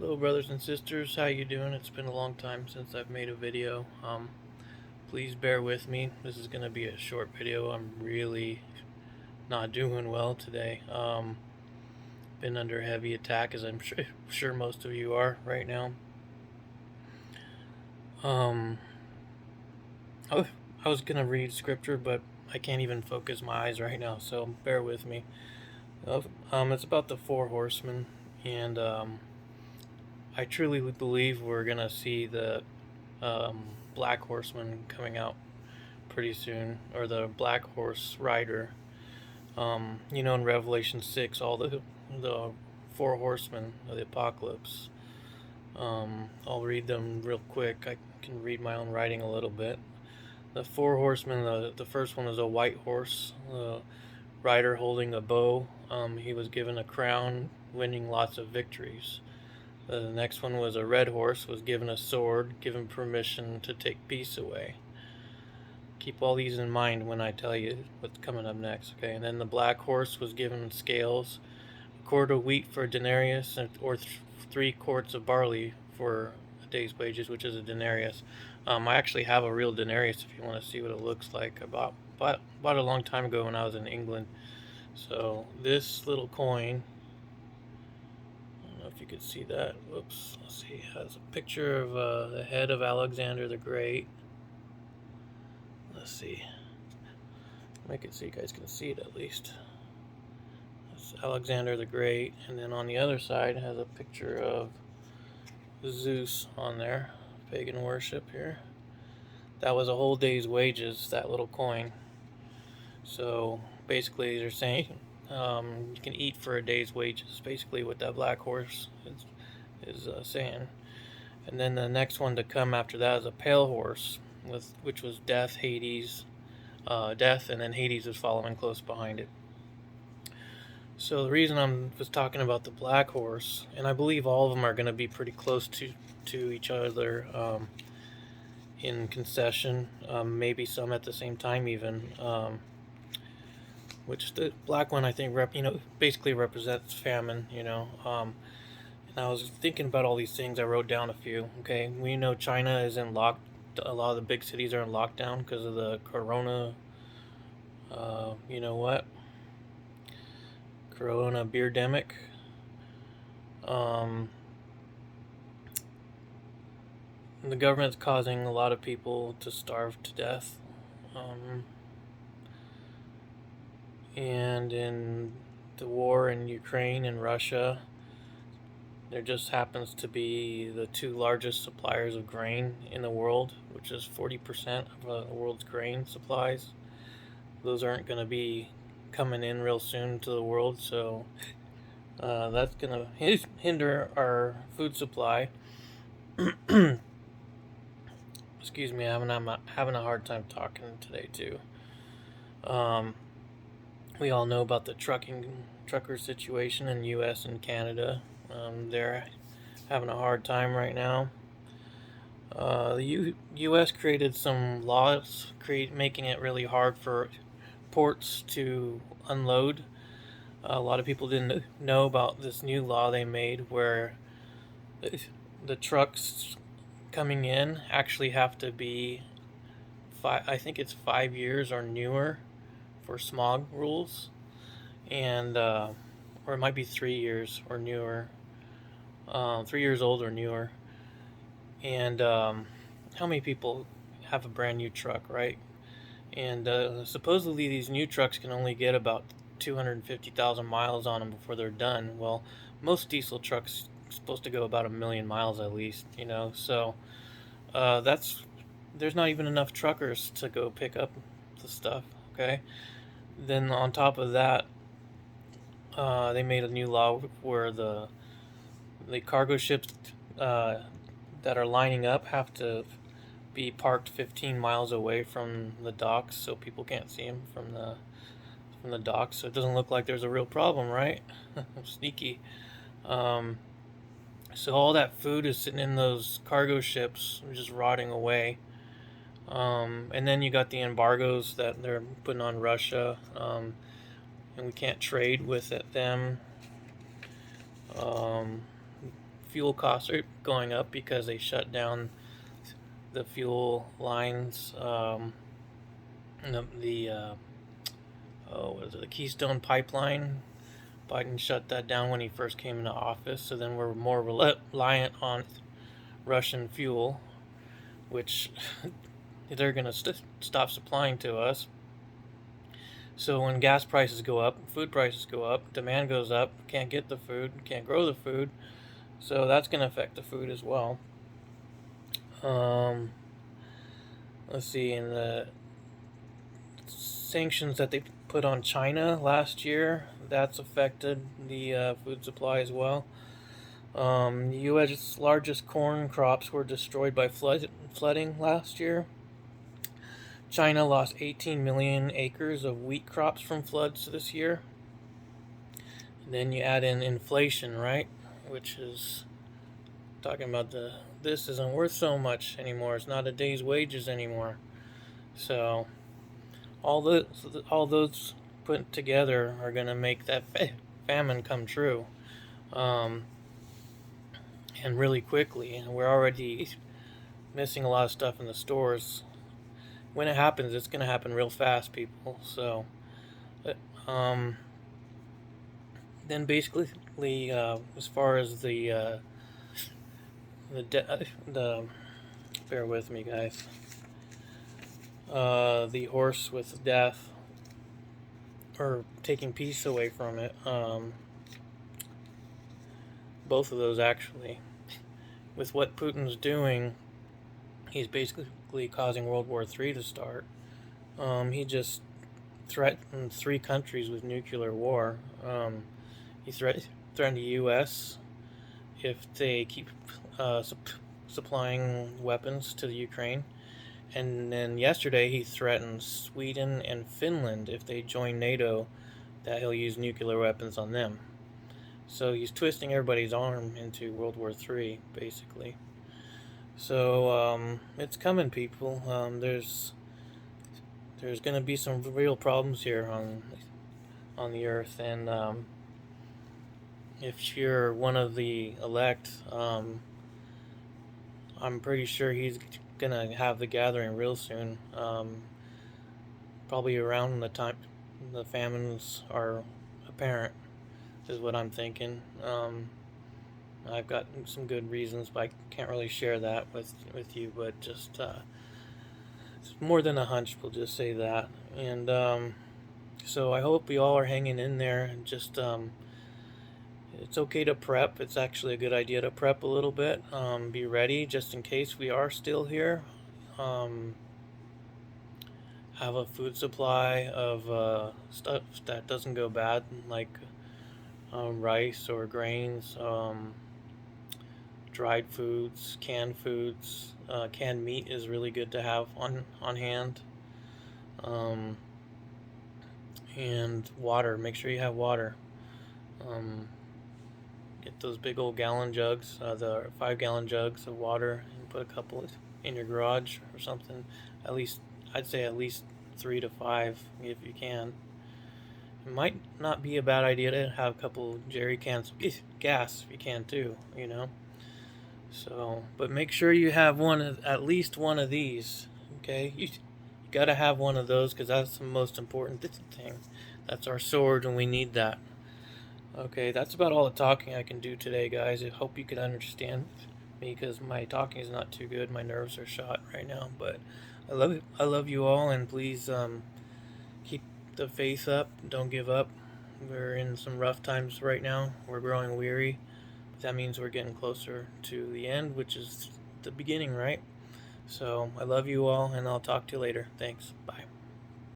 Hello brothers and sisters, how you doing? It's been a long time since I've made a video. Please bear with me. This is going to be a short video. I'm really not doing well today. Been under heavy attack, as I'm sure most of you are right now. Um, I was going to read scripture, but I can't even focus my eyes right now, so bear with me. It's about the four horsemen, and I truly believe we're going to see the Black Horseman coming out pretty soon, or the Black Horse Rider. In Revelation 6, all the four horsemen of the apocalypse. I'll read them real quick. I can read my own writing a little bit. The four horsemen. The first one is a white horse, rider holding a bow. He was given a crown, winning lots of victories. The next one was a red horse, was given a sword, given permission to take peace away. Keep all these in mind when I tell you what's coming up next, okay? And then the black horse was given scales, a quart of wheat for a denarius, or 3 quarts of barley for a day's wages, which is a denarius. I actually have a real denarius if you want to see what it looks like. I bought it a long time ago when I was in England. So this little coin, I don't know if you could see that. Whoops. Let's see. It has a picture of the head of Alexander the Great. Let's see. Make it so you guys can see it at least. That's Alexander the Great, and then on the other side it has a picture of Zeus on there. Pagan worship here. That was a whole day's wages, that little coin. So basically they're saying you can eat for a day's wages, basically what that black horse is saying. And then the next one to come after that is a pale horse, which was death, Hades, death, and then Hades was following close behind it. So the reason I was talking about the black horse, and I believe all of them are going to be pretty close to each other in concession, maybe some at the same time even. Which the black one I think basically represents famine. And I was thinking about all these things. I wrote down a few. Okay, we know China is in lock. A lot of the big cities are in lockdown because of the corona. You know what? Corona beer-demic. The government's causing a lot of people to starve to death. And in the war in Ukraine and Russia, there just happens to be the two largest suppliers of grain in the world, which is 40% of the world's grain supplies. Those aren't going to be coming in real soon to the world, so that's going to hinder our food supply. Excuse me, I'm having a hard time talking today too. We all know about the trucker situation in U.S. and Canada. They're having a hard time right now. The U.S. created some laws making it really hard for ports to unload. A lot of people didn't know about this new law they made where the trucks coming in actually have to be I think it's 5 years or newer for smog rules, and or it might be 3 years or newer, 3 years old or newer. And how many people have a brand new truck, right? And supposedly these new trucks can only get about 250,000 miles on them before they're done. Well, most diesel trucks are supposed to go about 1,000,000 miles at least, so there's not even enough truckers to go pick up the stuff. Okay, then on top of that, they made a new law where the cargo ships that are lining up have to be parked 15 miles away from the docks, so people can't see them from the docks. So it doesn't look like there's a real problem, right? Sneaky. So all that food is sitting in those cargo ships, just rotting away. And then you got the embargoes that they're putting on Russia, and we can't trade with them fuel costs are going up because they shut down the fuel lines. What is it? The Keystone Pipeline. Biden shut that down when he first came into office. So then we're more reliant on Russian fuel, which they're going to stop supplying to us. So when gas prices go up, food prices go up, demand goes up, can't get the food, can't grow the food. So that's going to affect the food as well. Let's see, in the sanctions that they put on China last year, that's affected the food supply as well. The U.S.'s largest corn crops were destroyed by flooding last year. China lost 18 million acres of wheat crops from floods this year. And then you add in inflation, right? Which is talking about this isn't worth so much anymore. It's not a day's wages anymore. So all those put together are going to make that famine come true, and really quickly. And we're already missing a lot of stuff in the stores. When it happens, it's going to happen real fast, people. So, then basically, as far as the bear with me, guys. The horse with death, or taking peace away from it. Both of those, actually. With what Putin's doing, he's basically causing World War III to start. He just threatened 3 countries with nuclear war. He threatened the U.S. if they keep supplying weapons to the Ukraine. And then yesterday he threatened Sweden and Finland if they join NATO, that he'll use nuclear weapons on them. So he's twisting everybody's arm into World War III, basically. So it's coming, people. There's going to be some real problems here on the earth, and if you're one of the elect, I'm pretty sure he's gonna have the gathering real soon. Probably around the time the famines are apparent, is what I'm thinking. I've got some good reasons, but I can't really share that with you. But just it's more than a hunch. We'll just say that. And so I hope you all are hanging in there. And just it's okay to prep. It's actually a good idea to prep a little bit. Be ready just in case we are still here. Have a food supply of stuff that doesn't go bad, like rice or grains, dried foods, canned meat is really good to have on hand, and water. Make sure you have water. Get those big old gallon jugs, the 5-gallon jugs of water, and put a couple in your garage or something. At least, I'd say at least 3 to 5 if you can. It might not be a bad idea to have a couple jerry cans of gas if you can too, So, but make sure you have at least one of these, okay? You gotta have one of those, because that's the most important thing. That's our sword, and we need that. Okay, that's about all the talking I can do today, guys. I hope you can understand me, because my talking is not too good. My nerves are shot right now, but I love you all, and please keep the faith up. Don't give up. We're in some rough times right now. We're growing weary, but that means we're getting closer to the end, which is the beginning, right? So I love you all, and I'll talk to you later. Thanks. Bye.